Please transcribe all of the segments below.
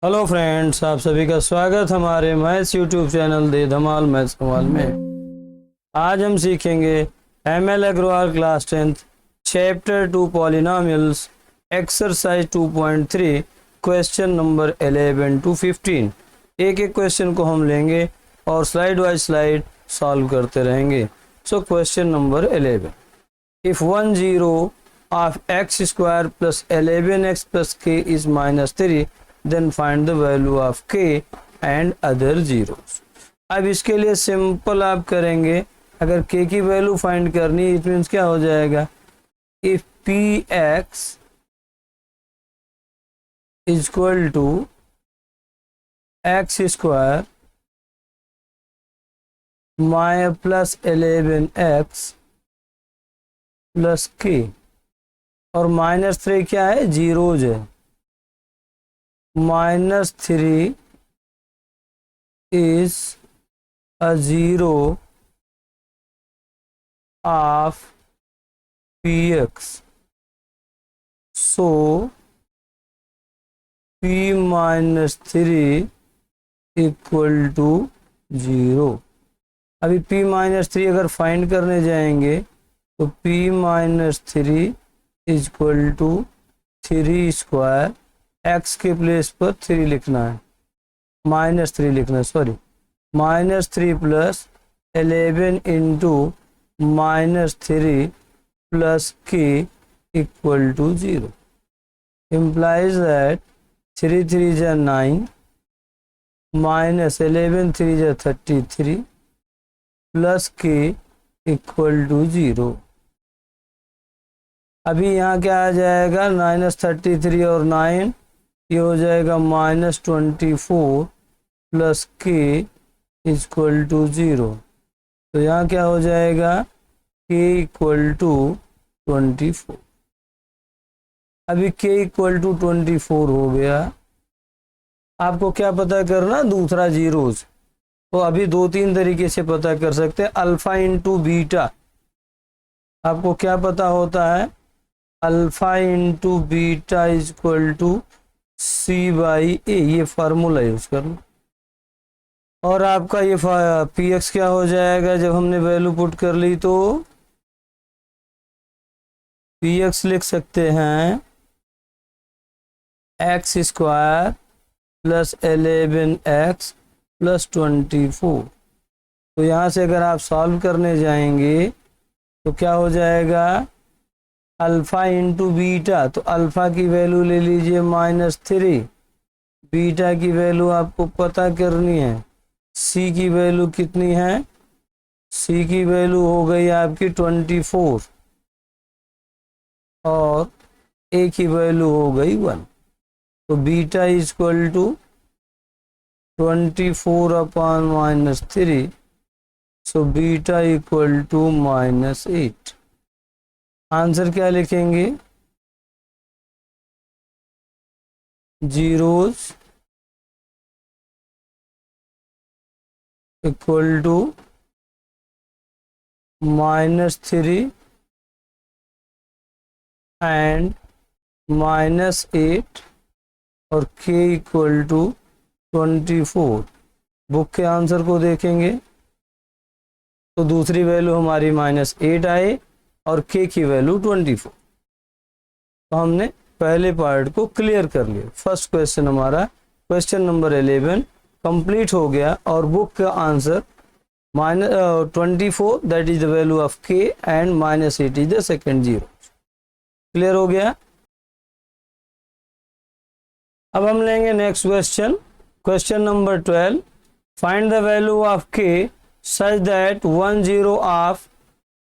Hello friends, आप सभी का स्वागत हमारे maths YouTube channel De Dhamaal maths Kamaal में। आज हम सीखेंगे ML Agarwal class 10th chapter 2 polynomials exercise 2.3 question number 11 to 15। एक एक क्वेश्चन को हम लेंगे और स्लाइड बाय स्लाइड सॉल्व करते रहेंगे। So question number 11, if 1 0 of x square plus 11x plus k is -3 then find the value of k and other zeros। अब इसके लिए सिंपल आप करेंगे, अगर k की वैल्यू फाइंड करनी इट मीन्स क्या हो जाएगा, if px equal to x square my plus 11x plus k और -3 क्या है, जीरोज है। -3 is a zero of px, so p -3 equal to 0। अभी p -3 अगर फाइंड करने जाएंगे तो p -3 equal to 3 square, x के प्लेस पर 3 लिखना है, -3 लिखना है, sorry, -3 plus 11 into -3 plus k equal to 0 implies that 3 3 is 9 minus 11 3 is 33 plus k equal to 0। अभी यहाँ क्या आ जाएगा, -33 और 9 ये हो जाएगा -24 प्लस k इक्वल टू 0। तो यहाँ क्या हो जाएगा, k इक्वल टू 24। अभी k इक्वल टू 24 हो गया। आपको क्या पता करना, दूसरा जीरोज। तो अभी 2-3 तरीके से पता कर सकते हैं। अल्फा इंटू बीटा, आपको क्या पता होता है, alpha into beta equal to C/A, ये फार्मूला यूज करना। और आपका ये px क्या हो जाएगा, जब हमने वैल्यू पुट कर ली तो px लिख सकते हैं x square plus 11x plus 24। तो यहाँ से अगर आप सॉल्व करने जाएंगे तो क्या हो जाएगा, अल्फ़ा इंटू बीटा, तो अल्फ़ा की वैल्यू ले लीजिए -3, बीटा की वैल्यू आपको पता करनी है, सी की वैल्यू कितनी है, सी की वैल्यू हो गई आपकी 24 और ए की वैल्यू हो गई 1। तो beta equal to 24/-3, so beta equal to -8। Answer क्या लिखेंगे, जीरोज इक्वल टू -3 एंड -8 और k इक्वल टू 24। बुक के आंसर को देखेंगे तो दूसरी वैल्यू हमारी -8 आए और k की वैल्यू 24। तो हमने पहले पार्ट को क्लियर कर लिया। फर्स्ट क्वेश्चन हमारा क्वेश्चन नंबर 11 कंप्लीट हो गया और बुक का answer -24 that is the value of k and -8 is the second zero. Clear हो गया। अब हम लेंगे next question, question number 12, find the value of k such that 1 0 of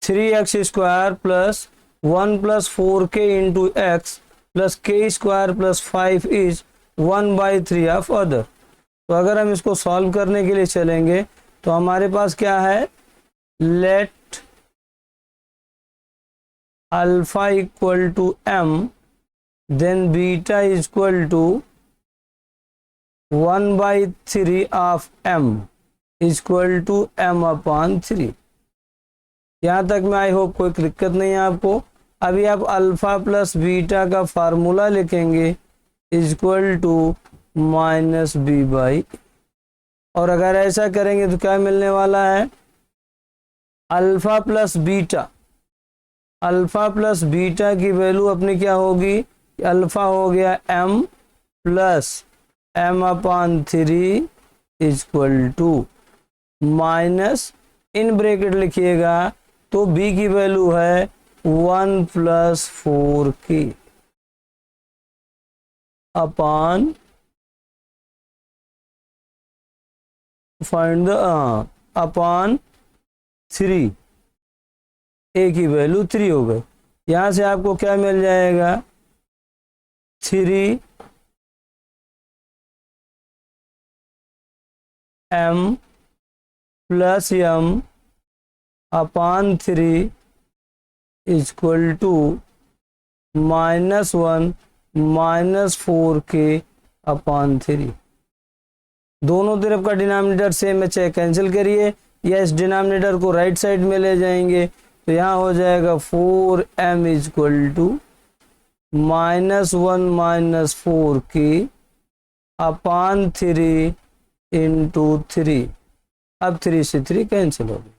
3x square plus 1 plus 4k into x plus k square plus 5 is 1/3 of other. तो अगर हम इसको solve करने के लिए चलेंगे तो हमारे पास क्या है, let alpha equal to m then beta equal to 1/3 of m equal to m/3। यहाँ तक में आई होप कोई दिक्कत नहीं है आपको। अभी आप अल्फा प्लस बीटा का फार्मूला लिखेंगे equal to minus b by. और अगर ऐसा करेंगे तो क्या मिलने वाला है, alpha plus beta. Alpha plus beta की वैल्यू अपनी क्या होगी, अल्फा हो गया m plus m upon 3 equal to minus, in bracket लिखिएगा तो b की वैल्यू है 1 plus 4k upon, find the upon 3, a की वैल्यू 3 हो गई। यहाँ से आपको क्या मिल जाएगा, 3 m plus m upon 3 equal to -1 minus 4k upon 3। दोनों तरफ का डिनोमिनेटर सेम है, चाहे कैंसिल करिए या इस डिनोमिनेटर को राइट साइड में ले जाएंगे तो यहाँ हो जाएगा 4m equal to -1 minus 4k upon 3 into 3। अब 3 से 3 कैंसिल हो गए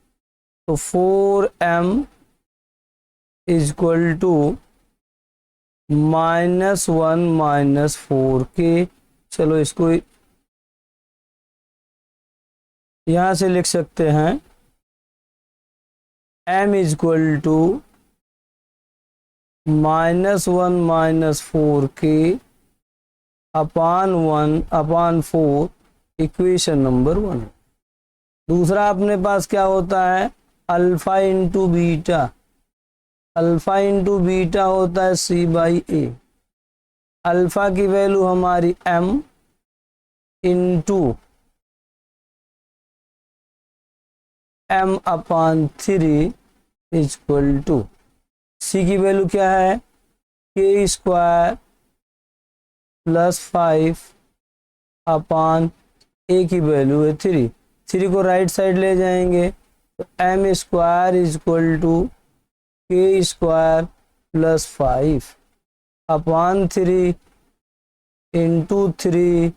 तो 4m equal to -1 minus 4k। चलो इसको यहाँ से लिख सकते हैं m equal to -1 minus 4k upon 1 upon 4, equation number 1। दूसरा अपने पास क्या होता है, alpha into beta. Alpha into beta होता है c बाई ए। अल्फा की वैल्यू हमारी m into m upon 3 equal to, C की वैल्यू क्या है, k square plus 5 upon A की वैल्यू है 3। 3 को राइट साइड ले जाएंगे तो m square equal to k square plus 5 upon 3 into 3,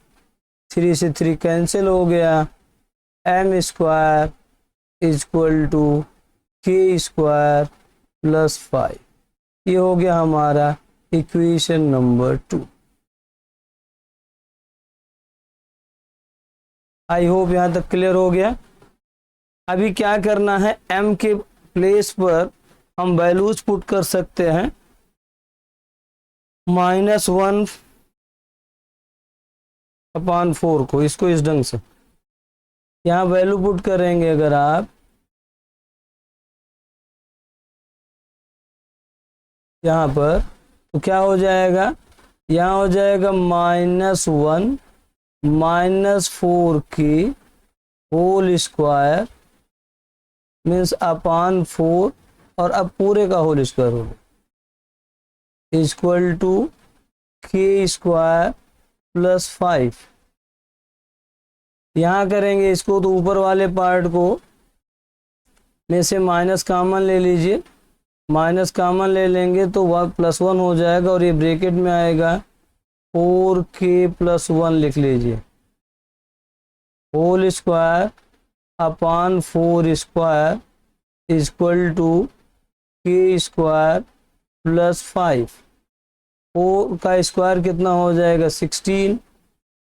3 से 3 कैंसिल हो गया, m square equal to k square plus 5। ये हो गया हमारा इक्वेशन नंबर 2। आई होप यहाँ तक क्लियर हो गया। अभी क्या करना है, m के प्लेस पर हम वैल्यूज पुट कर सकते हैं, -1 अपान 4 को, इसको इस ढंग से यहाँ वैल्यू पुट करेंगे अगर आप, यहाँ पर तो क्या हो जाएगा, यहाँ हो जाएगा -1 minus 4k whole square means upon 4, और अब पूरे का होल स्क्वायर होगा equal to k square plus 5। यहाँ करेंगे इसको तो ऊपर वाले पार्ट को में से माइनस कॉमन ले लीजिए, माइनस कॉमन ले लेंगे तो वह +1 हो जाएगा और ये ब्रैकेट में आएगा 4k प्लस 1 लिख लीजिए whole square upon 4 square equal to k square plus 5। 4 का स्क्वायर कितना हो जाएगा 16,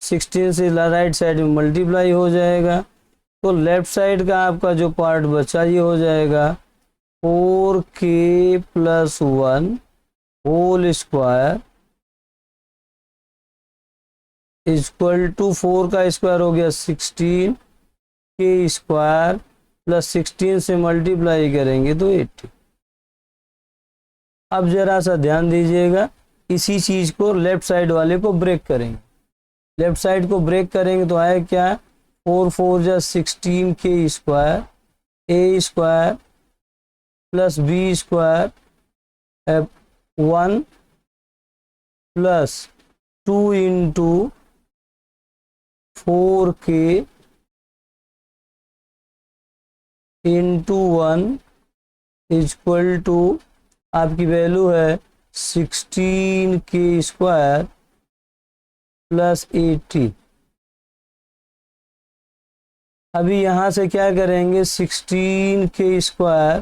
16 से राइट साइड में मल्टीप्लाई हो जाएगा तो लेफ्ट साइड का आपका जो पार्ट बचा ये हो जाएगा 4k plus 1 whole square equal to 4 का स्क्वायर हो गया 16, k स्क्वायर प्लस 16 से मल्टीप्लाई करेंगे तो 80। अब जरा सा ध्यान दीजिएगा, इसी चीज को लेफ्ट साइड वाले को ब्रेक करेंगे, लेफ्ट साइड को ब्रेक करेंगे तो आए क्या, 4 4 जा 16 k square a square plus b square 1 plus 2 into 4k into 1 equal to आपकी वैल्यू है 16k स्क्वायर प्लस 80। अभी यहाँ से क्या करेंगे, 16 के स्क्वायर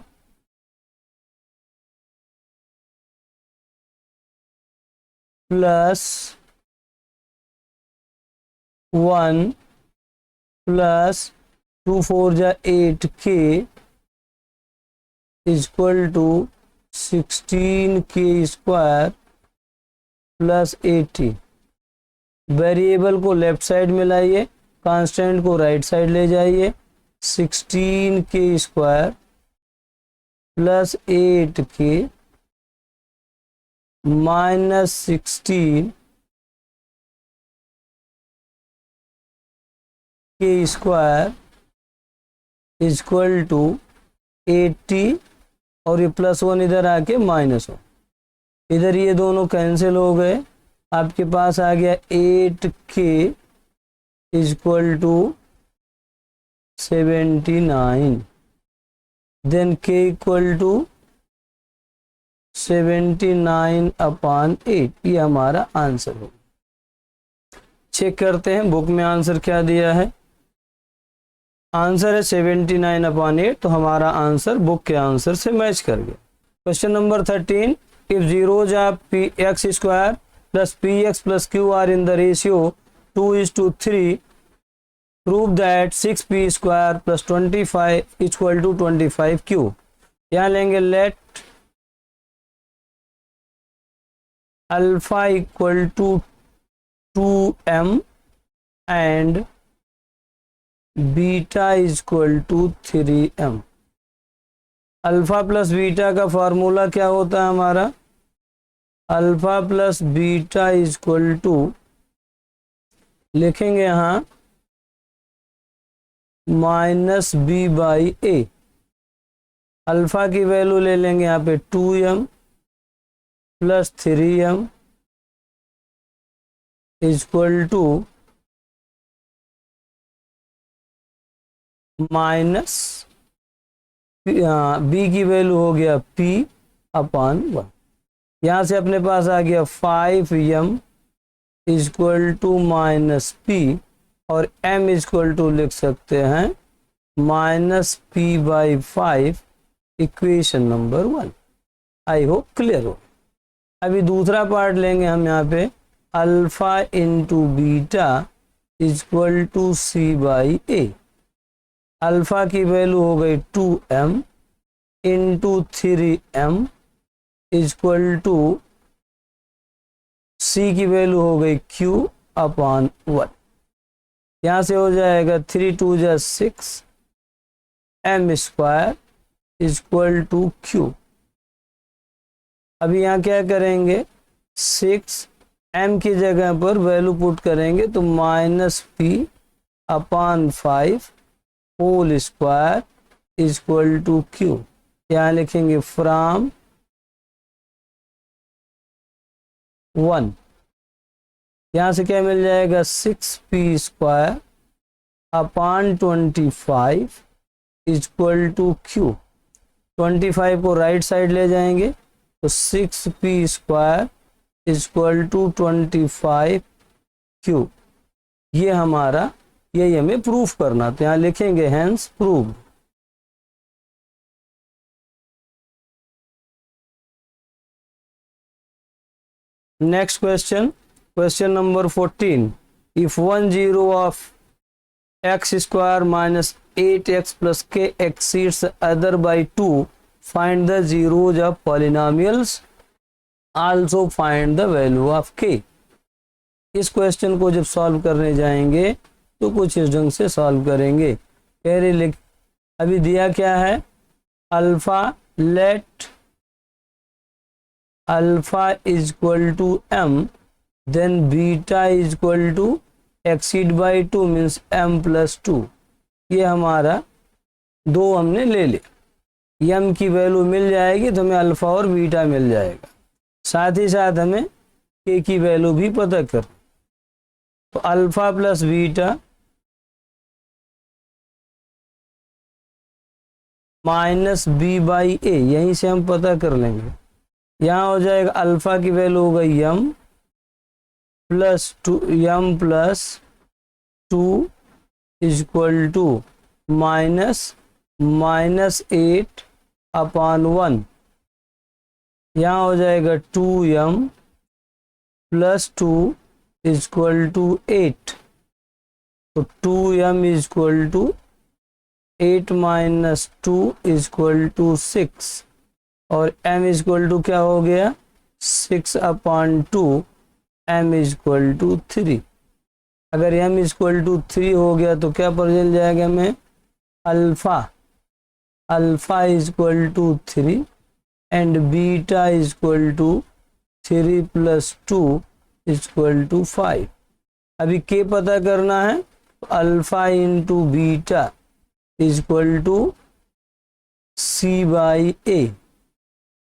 प्लस 1 प्लस 2 4 जा 8 के इक्वल टू 16 के स्क्वायर प्लस 80। वेरिएबल को लेफ्ट साइड में लाइए, कांस्टेंट को राइट साइड ले जाइए। 16 के स्क्वायर प्लस 8 के माइनस 16 के स्क्वायर इक्वल टू 80 और ये प्लस 1 इधर आके माइनस 1, इधर ये दोनों कैंसिल हो गए। आपके पास आ गया 8k equal to 79, then k equal to 79/8। ये हमारा आंसर हो। चेक करते हैं बुक में आंसर क्या दिया है। आंसर है 79/8, तो हमारा आंसर बुक के आंसर से मैच कर गया। Question number 13, if zeros of px square plus px plus q are in the ratio 2:3, prove that 6p square plus 25 equal to 25q। यहाँ लेंगे let alpha equal to 2m and beta equal to 3m। Alpha plus beta का formula क्या होता है हमारा, alpha plus beta equal to, लिखेंगे यहाँ minus b by A. Alpha की वैल्यू ले लेंगे यहाँ पे 2m प्लस 3m equal to minus b की वैल्यू हो गया p/1। यहाँ से अपने पास आ गया 5m equal to minus p और m इक्वल टू लिख सकते हैं minus p/5, equation number 1। I hope clear हो। अभी दूसरा पार्ट लेंगे हम यहाँ पे, alpha into beta equal to c/a। Alpha की वैल्यू हो गई 2m into 3m equal to c की वैल्यू हो गई q/1। यहाँ से हो जाएगा 3 2 जा 6 m square equal to q। अभी यहाँ क्या करेंगे, 6m की जगह पर वैल्यू पुट करेंगे तो minus p/5 whole square equal to q। यहाँ लिखेंगे फ्रॉम 1। यहाँ से क्या मिल जाएगा, 6p square upon 25 equal to q। 25 को राइट साइड ले जाएंगे तो 6p square equal to 25q। ये हमारा, यही हमें प्रूफ करना, तो यहाँ लिखेंगे hence prove. Next question, question number 14, if 1 0 of x square minus 8x plus k exceeds other by 2, find the zeros of polynomials, also find the value of k। इस question को जब सॉल्व करने जाएंगे तो कुछ इस ढंग से सॉल्व करेंगे। पहले लिख, अभी दिया क्या है, alpha, let alpha equal to m, then beta equal to exceed by 2 means m plus 2। ये हमारा दो हमने ले लिया, m की वैल्यू मिल जाएगी तो हमें अल्फा और बीटा मिल जाएगा। साथ ही साथ हमें k की वैल्यू भी पता कर, तो alpha plus beta minus b/a, यहीं से हम पता कर लेंगे। यहाँ हो जाएगा अल्फा की वैल्यू हो गई m plus two m plus 2 equal to -8 upon 1। यहाँ हो जाएगा 2m प्लस 2 इक्वल टू 8। तो 2m equal to 8 minus 2 equal to 6 और m इक्वल टू क्या हो गया 6 अपॉन 2, m इक्वल टू 3। अगर m इक्वल टू 3 हो गया तो क्या पता चल जाएगा हमें alpha equal to 3 and beta equal to 3 plus 2 equal to 5। अभी के पता करना है, alpha into beta equal to C by A.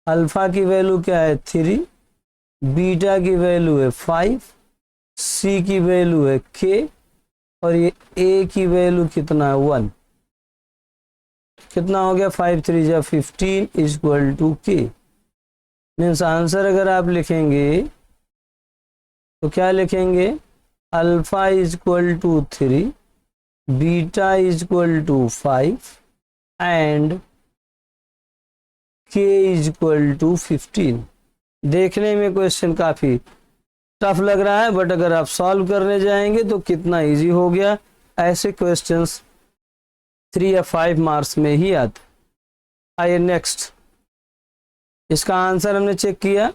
Alpha की वैल्यू क्या है 3, बीटा की वैल्यू है 5, सी की वैल्यू है के और ये ए की वैल्यू कितना है 1। कितना हो गया 5 3 जा 15 equal to k. Means answer अगर आप लिखेंगे तो क्या लिखेंगे, alpha equal to 3, beta equal to 5 and k equal to 15। देखने में क्वेश्चन काफ़ी टफ लग रहा है, बट अगर आप सॉल्व करने जाएंगे तो कितना इजी हो गया। ऐसे क्वेश्चंस 3 या 5 मार्क्स में ही आते। आइए नेक्स्ट, इसका आंसर हमने चेक किया।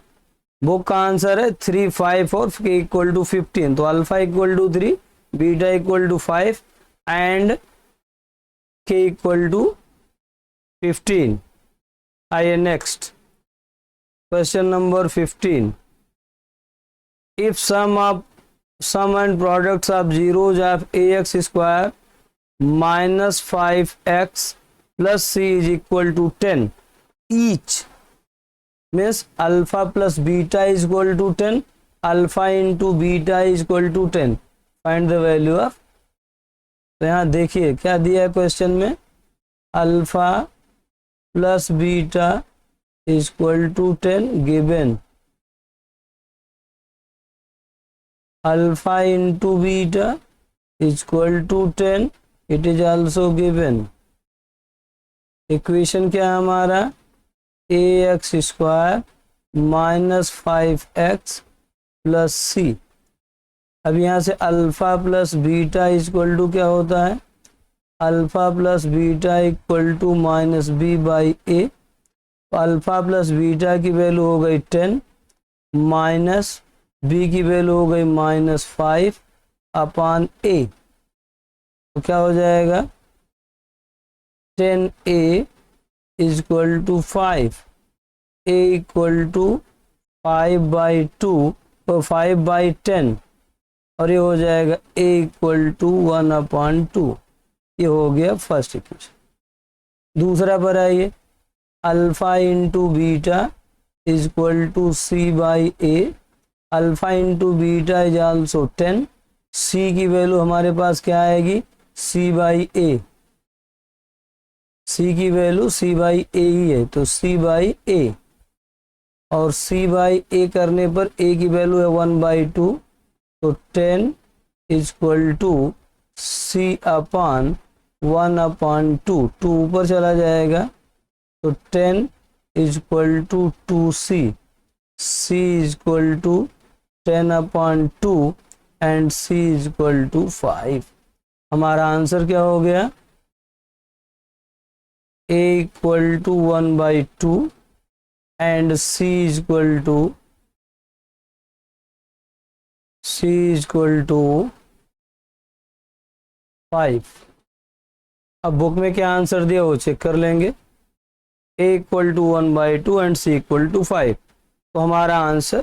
बुक का आंसर है 3 5 और के इक्वल टू 15। तो alpha equal to 3, beta equal to 5 and k equal to 15। आइए next, question number 15। If sum and products of zeros of ax square minus 5x plus c is equal to 10 each, means alpha plus beta is equal to 10, alpha into beta is equal to 10, find the value of। तो यहाँ देखिए क्या दिया है question में, alpha plus beta is equal to 10 given alpha into beta is equal to 10, it is also given। Equation क्या है हमारा, ax square minus 5x plus सी। अब यहाँ से alpha plus beta equal to क्या होता है, alpha plus beta equal to minus b by A. Alpha plus beta की वैल्यू हो गई 10 माइनस बी की वैल्यू हो गई -5 अपॉन ए। तो क्या हो जाएगा 10a equal to 5, a equal to 5/2 और 5/10 और ये हो जाएगा a इक्वल टू 1/2। ये हो गया फर्स्ट इक्वेशन। दूसरा पर आइए, alpha into beta equal to C by A. Alpha into beta is also 10, C की वैल्यू हमारे पास क्या आएगी सी बाई ए। सी की वैल्यू सी बाई ए ही है, तो सी बाई ए और सी बाई ए करने पर ए की वैल्यू है 1/2, तो 10 इक्वल टू सी अपॉन 1/2। 2 ऊपर चला जाएगा तो 10 equal to 2c, c equal to 10/2 and c equal to 5। हमारा आंसर क्या हो गया, a equal to 1/2 and c equal to 5। अब बुक में क्या आंसर दिया वो चेक कर लेंगे, a equal to 1/2 and c equal to 5। तो हमारा आंसर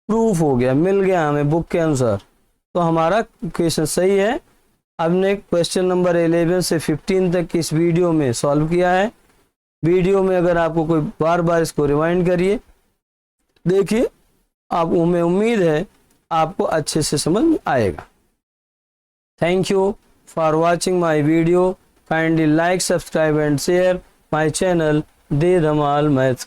प्रूफ हो गया, मिल गया हमें बुक के अनुसार। तो हमारा क्वेश्चन सही है। हमने क्वेश्चन नंबर 11 से 15 तक इस वीडियो में सॉल्व किया है। वीडियो में अगर आपको कोई बार बार इसको रिवाइंड करिए, देखिए, आप हमें उम्मीद है आपको अच्छे से समझ में आएगा। Thank you for watching my video. Kindly like, subscribe and share my channel De Dhamaal maths.